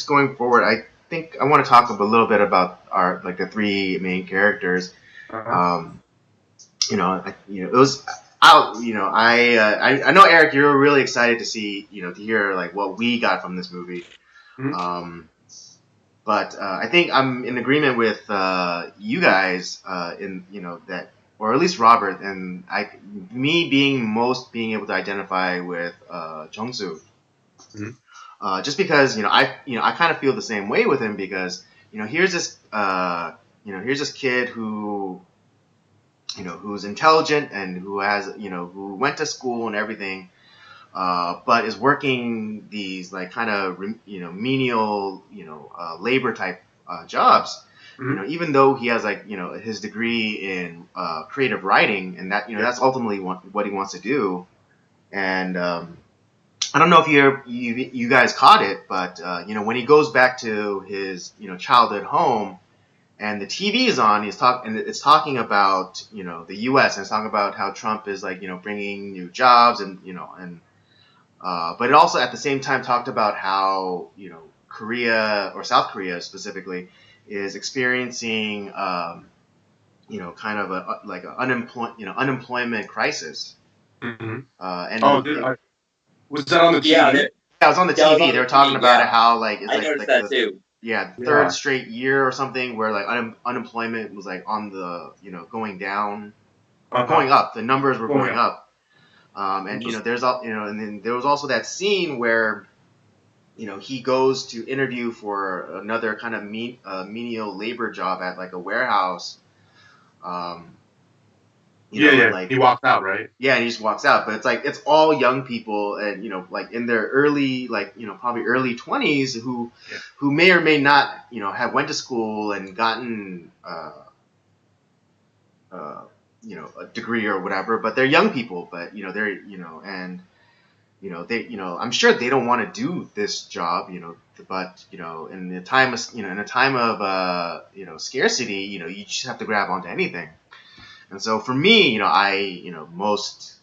just going forward, I think I want to talk a little bit about our like the three main characters. Uh-huh. Um, it was out. I know Eric, you're really excited to see, to hear like what we got from this movie. Mhm. But I think I'm in agreement with you guys in that, or at least Robert, and me being able to identify with Jungsu, Mhm. just because I kind of feel the same way with him because here's this kid who who's intelligent and who has who went to school and everything, but is working these like kind of menial labor type jobs. Mhm. Even though he has like his degree in creative writing, and that Yeah. that's ultimately what he wants to do. And I don't know if you guys caught it, but when he goes back to his childhood home and the TV is on, it's talking about the U.S. and it's talking about how Trump is like bringing new jobs and but it also at the same time talked about how Korea or South Korea specifically is experiencing kind of unemployment crisis. Mhm. Oh, And was that on the Yeah, TV? Yeah, it was on the that was TV. on They the were talking TV. about it, Yeah, how like it's I noticed that too. the third Yeah. straight year or something where like unemployment was like on the going down or Uh-huh. going up. The numbers were Oh going yeah. up. And Interesting. and then there was also that scene where he goes to interview for another kind of menial labor job at like a warehouse. Um, Yeah, and yeah. like He walked out, right? yeah, and he just walks out. But it's like it's all young people, and like in their early, like probably early 20s, Yeah. who may or may not, have went to school and gotten, uh, a degree or whatever. But they're young people. But they're and they I'm sure they don't want to do this job. But in the time of in a time of scarcity, you just have to grab onto anything. And so for me, I most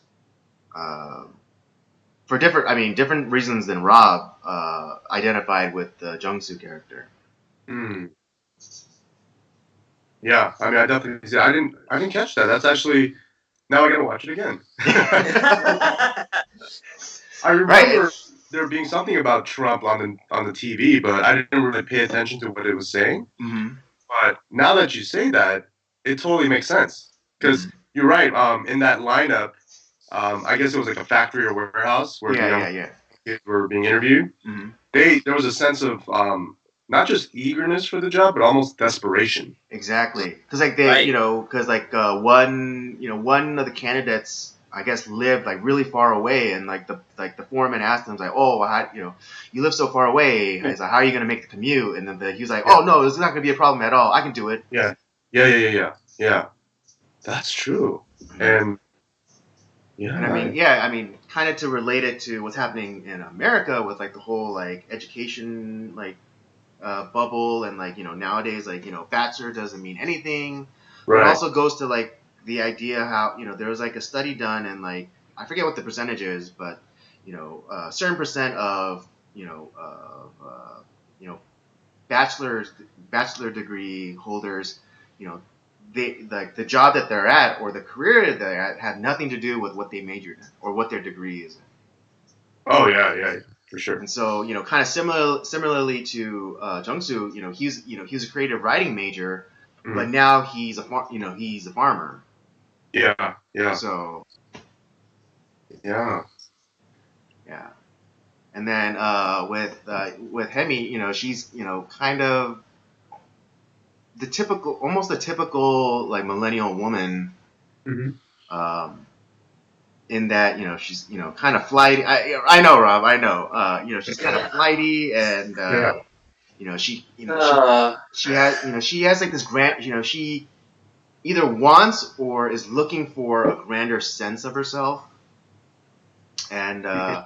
uh, for different reasons than Rob, identified with the Jungsu character. Mm. Yeah. I mean, I definitely see. I didn't catch that. That's actually now I gotta watch it again. I Right. remember there being something about Trump on the TV, but I didn't really pay attention to what it was saying. Mm-hmm. But now that you say that, it totally makes sense. Because Mm-hmm. you're right. In that lineup, I guess it was like a factory or warehouse where the Yeah, young yeah, yeah. kids were being interviewed. Mm-hmm. There was a sense of not just eagerness for the job, but almost desperation. Exactly. Because like Right. because like one of the candidates, I guess, lived like really far away, and like the foreman asked him like, oh, how, you live so far away. He's like, how are you going to make the commute? And then he was like, Yeah, oh no, this is not going to be a problem at all. I can do it. yeah, yeah. That's true. Mm-hmm. And And yeah, I mean, kind of to relate it to what's happening in America with like the whole like education like bubble, and like nowadays like bachelor doesn't mean anything, but it right. also goes to like the idea how there was like a study done, and like I forget what the percentage is, but a certain percent of you know bachelor degree holders, you know they like the job that they're at or the career that they're at have nothing to do with what they majored in or what their degree is in. Oh yeah, for sure. And so, kind of similarly to Jungsu, he was a creative writing major, but Mhm. now he's a farmer. Yeah, So yeah. yeah, and then with Hemi, she's kind of almost the typical like millennial woman, Hmm. um, in that she's kind of flighty. I know, Rob. I know. She's kind of flighty, and Yeah. she Uh, she has like this grand. She either wants or is looking for a grander sense of herself. And I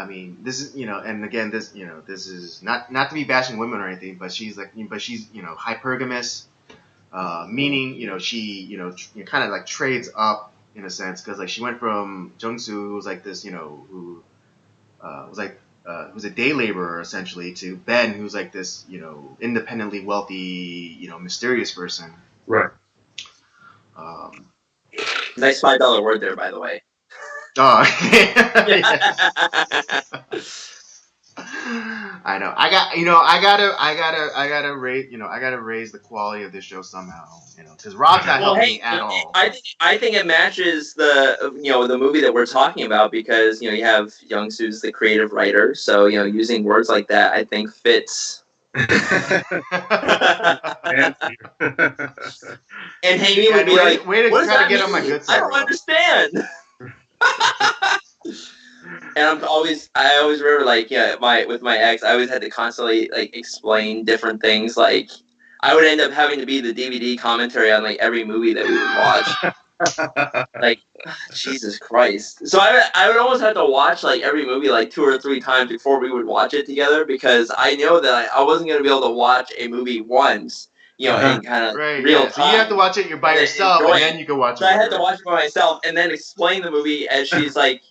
mean, this is and again, this is not to be bashing women or anything, but she's hypergamous, meaning she kind of like trades up in a sense, because like she went from Jungsu, who was like this, who was like who's a day laborer essentially, to Ben, who's like this, independently wealthy, mysterious person. Right. Nice $5 word there, by the way. Oh, I know. I gotta raise the quality of this show somehow, because Rob's not helping me at all. I think it matches the movie that we're talking about, because you have Young Soo's the creative writer, so using words like that I think fits. And Hamey would be like, way to what try to get mean? on my good side. I don't understand. And I always remember, like, with my ex, I always had to constantly like explain different things. Like, I would end up having to be the DVD commentary on like every movie that we would watch. Like, Jesus Christ! So I would almost have to watch like every movie like 2 or 3 times before we would watch it together, because I know that I wasn't going to be able to watch a movie once, in kind of real time. So you have to watch it by yourself, and then you can watch it. So I had to watch it by myself and then explain the movie as she's like,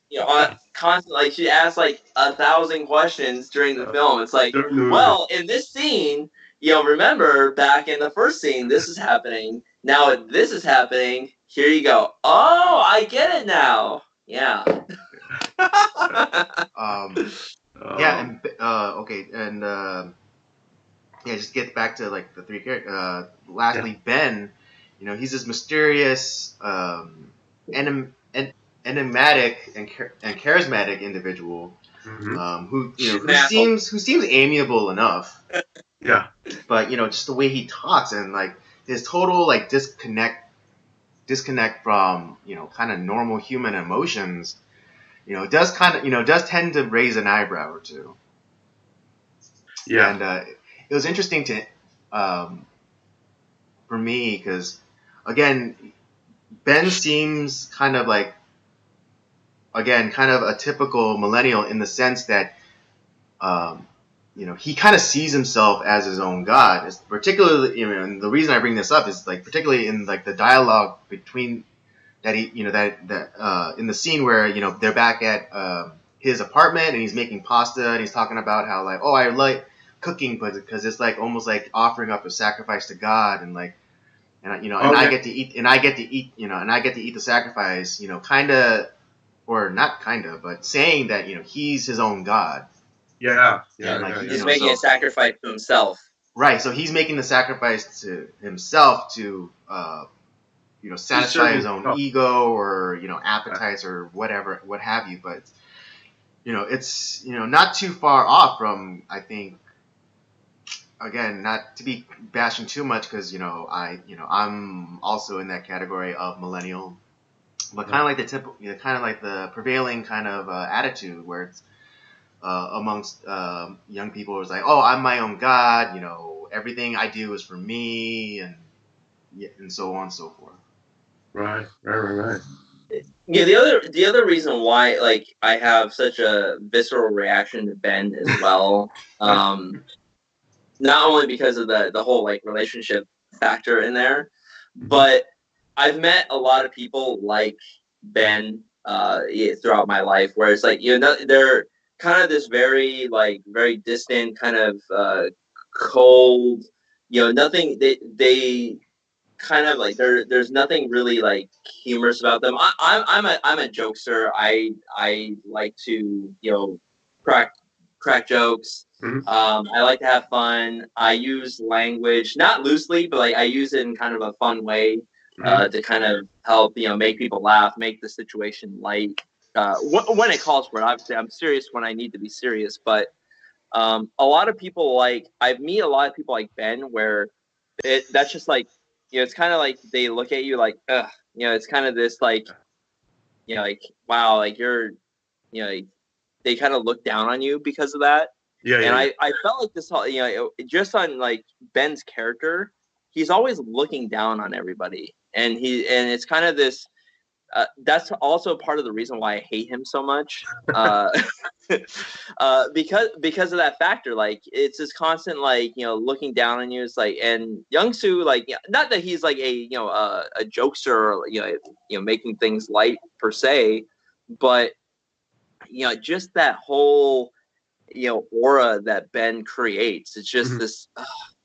constantly, like, she asks like 1,000 questions during the film. It's like, well, in this scene, remember back in the first scene, this is happening. Now this is happening. Here you go. Oh, I get it now. Yeah. Yeah, and okay, and just get back to like the 3 characters. Lastly, Ben, he's this mysterious, enigmatic and charismatic individual, who seems amiable enough. Yeah. But just the way he talks, and like his total like disconnect from kind of normal human emotions, does tend to raise an eyebrow or two. Yeah. And it was interesting for me, because again, Ben seems kind of a typical millennial, in the sense that he kind of sees himself as his own god. It's particularly, and the reason I bring this up is like particularly in like the dialogue between that in the scene where they're back at his apartment, and he's making pasta, and he's talking about how like, oh, I like cooking because it's like almost like offering up a sacrifice to God, and like, and I get to eat, and I get to eat the sacrifice, kind of, or not kind of, but saying that he's his own god. Yeah. He's making a sacrifice to himself. Right, so he's making the sacrifice to himself to satisfy his own ego, or appetites, or whatever, what have you. But it's not too far off from, I think, again, not to be bashing too much, because I'm also in that category of millennial, but kind of like the typical, kind of like the prevailing kind of attitude where it's amongst young people, is like, oh, I'm my own god, everything I do is for me, and so on and so forth. Right. Yeah, the other reason why, like, I have such a visceral reaction to Ben as well, not only because of the whole like relationship factor in there, but I've met a lot of people like Ben throughout my life, where it's like, they're kind of this very distant, kind of cold, nothing, they kind of like, there's nothing really like humorous about them. I'm a jokester. I like to crack jokes. I like to have fun. I use language not loosely, but like I use it in kind of a fun way to kind of help make people laugh, make the situation light. When it calls for it, obviously I'm serious when I need to be serious. But a lot of people I meet a lot of people like Ben, where that's just like, it's kind of like they look at you like, ugh, it's kind of this like, like, wow, like you're, they kind of look down on you because of that. Yeah. And I felt like this whole, just on like Ben's character, he's always looking down on everybody, and it's kind of this. That's also part of the reason why I hate him so much, because of that factor. Like, it's this constant like looking down on you. It's like, and Young Soo, like, not that he's like a a jokester, or making things light per se, but just that whole aura that Ben creates. It's just Mhm. this,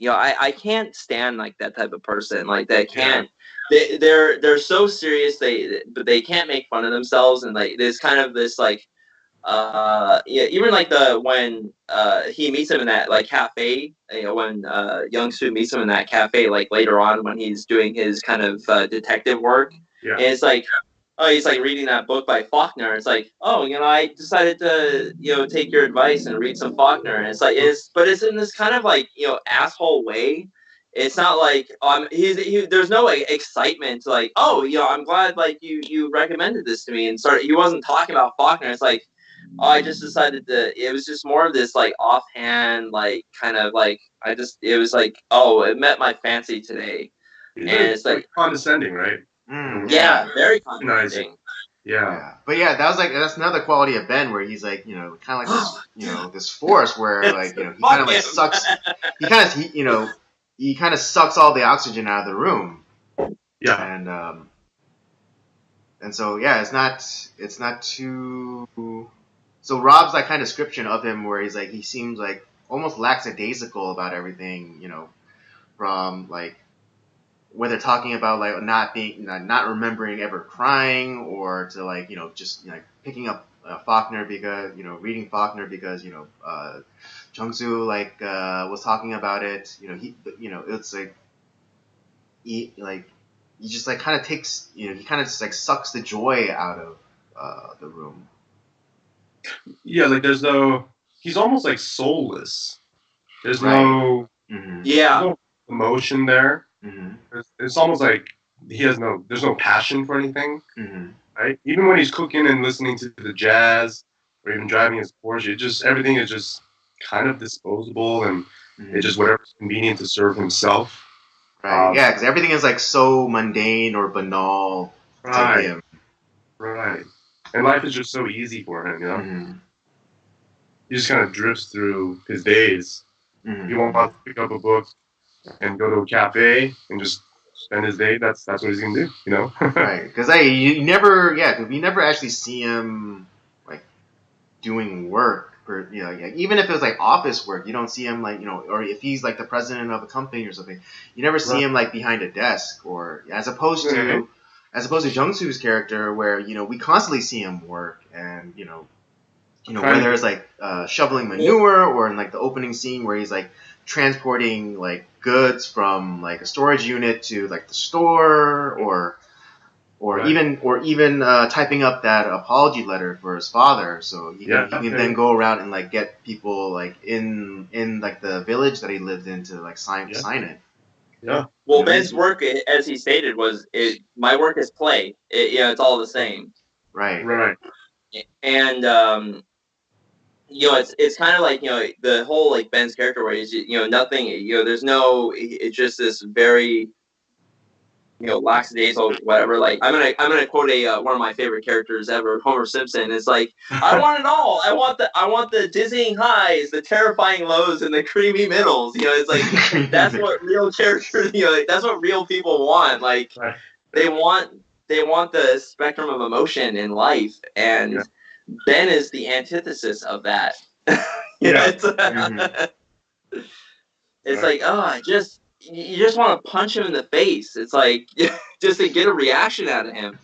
I can't stand like that type of person. Like that can't. They're so serious. But they can't make fun of themselves, and like there's kind of this like even like when he meets him in that like cafe, when Young Soo meets him in that cafe, like later on when he's doing his kind of detective work, and it's like, oh, he's like reading that book by Faulkner. It's like, oh, I decided to take your advice and read some Faulkner, and but it's in this kind of like asshole way. It's not like there's no like excitement to like, oh, I'm glad like you recommended this to me, and he wasn't talking about Faulkner. It's like, oh, I just decided it was just more of this like offhand, like kind of like, it was like, oh, it met my fancy today. He's And it's like condescending, right? Yeah, very condescending. Yeah. But yeah, that's another quality of Ben where he's like, kind of like this, this force where like, he kind of like sucks, he kind of sucks all the oxygen out of the room. Yeah. And so yeah, it's not too. So Rob's like kind of description of him where he's like, he seems like almost lackadaisical about everything, from like whether talking about like not remembering ever crying, or to like just like picking up Faulkner because reading Faulkner because Jung-soo like was talking about it. It's like he just like kind of takes he kind of just like sucks the joy out of the room. Yeah, like he's almost like soulless. There's Right. no emotion there. Mm-hmm. It's almost like there's no passion for anything, Mm-hmm. right? Even when he's cooking and listening to the jazz, or even driving his Porsche, everything is just kind of disposable, and it's just whatever's convenient to serve himself. Right. Yeah, because everything is like so mundane or banal to him. Right. And life is just so easy for him, Mm-hmm. He just kind of drifts through his days. Mm-hmm. He won't want to pick up a book and go to a cafe and just spend his day. That's what he's gonna do, Right. Because we never actually see him like doing work. Even if it was like office work, you don't see him like or if he's like the president of a company or something, you never see him like behind a desk, or as opposed to Jung-soo's character where we constantly see him work, and whether it's like shoveling manure, or in like the opening scene where he's like transporting like goods from like a storage unit to like the store, or even typing up that apology letter for his father, so he can then go around and like get people like in like the village that he lived in to like sign it. Yeah. Well, Ben's work, as he stated, was my work is play. It's all the same. Right. And it's kind of like the whole like Ben's character where he's nothing. There's no. It's just this very lackadaisical whatever. Like I'm gonna quote one of my favorite characters ever, Homer Simpson. It's like, I want it all. I want the dizzying highs, the terrifying lows, and the creamy middles. It's like that's what real characters. That's what real people want. Like they want the spectrum of emotion in life, and Ben is the antithesis of that. It's like, oh, you just want to punch him in the face. It's like just to get a reaction out of him.